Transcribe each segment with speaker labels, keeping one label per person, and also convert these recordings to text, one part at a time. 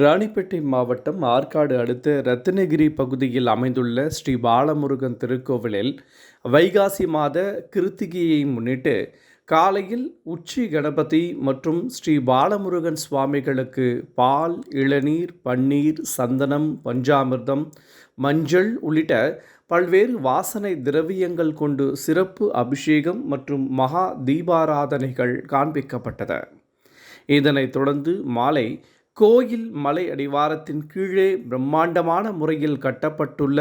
Speaker 1: ராணிப்பேட்டை மாவட்டம் ஆற்காடு அடுத்த ரத்தினகிரி பகுதியில் அமைந்துள்ள ஸ்ரீ பாலமுருகன் திருக்கோவிலில் வைகாசி மாத கிருத்திகையை முன்னிட்டு காலையில் உச்சி கணபதி மற்றும் ஸ்ரீ பாலமுருகன் சுவாமிகளுக்கு பால், இளநீர், பன்னீர், சந்தனம், பஞ்சாமிர்தம், மஞ்சள் உள்ளிட்ட பல்வேறு வாசனை திரவியங்கள் கொண்டு சிறப்பு அபிஷேகம் மற்றும் மகா தீபாராதனைகள் காண்பிக்கப்பட்டது. இதனைத் தொடர்ந்து மாலை கோயில் மலை அடிவாரத்தின் கீழே பிரம்மாண்டமான முறையில் கட்டப்பட்டுள்ள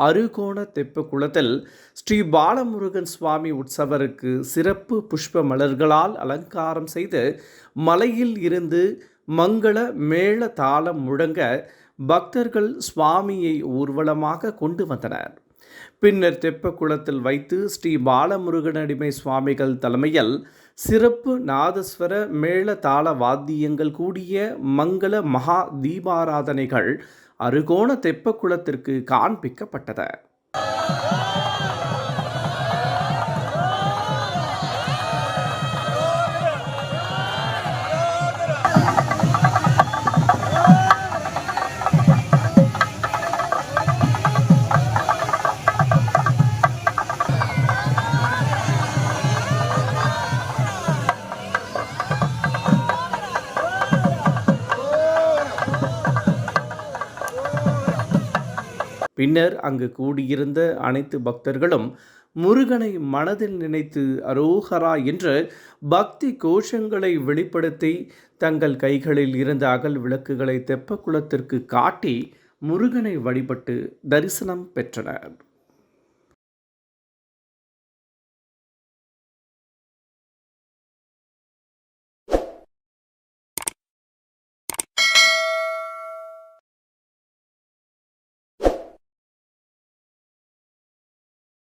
Speaker 1: அறுகோண தெப்ப குளத்தில் ஸ்ரீ பாலமுருகன் சுவாமி உற்சவருக்கு சிறப்பு புஷ்ப மலர்களால் அலங்காரம் செய்து மலையில் இருந்து மங்கள மேள தாளம் முழங்க பக்தர்கள் சுவாமியை ஊர்வலமாக கொண்டு வந்தனர். பின்னர் தெப்பக்குளத்தில் வைத்து ஸ்ரீ பாலமுருகனடிமை சுவாமிகள் தலைமையில் சிறப்பு நாதஸ்வர மேள தாள வாத்தியங்கள் கூடிய மங்கள மகா தீபாராதனைகள் அறுகோண தெப்பக்குளத்திற்கு காண்பிக்கப்பட்டது. பின்னர் அங்கு கூடியிருந்த அனைத்து பக்தர்களும் முருகனை மனதில் நினைத்து அரோகரா என்று பக்தி கோஷங்களை வெளிப்படுத்தி தங்கள் கைகளில் இருந்த அகல் விளக்குகளை தெப்பக்குளத்திற்கு காட்டி முருகனை வழிபட்டு தரிசனம் பெற்றனர்.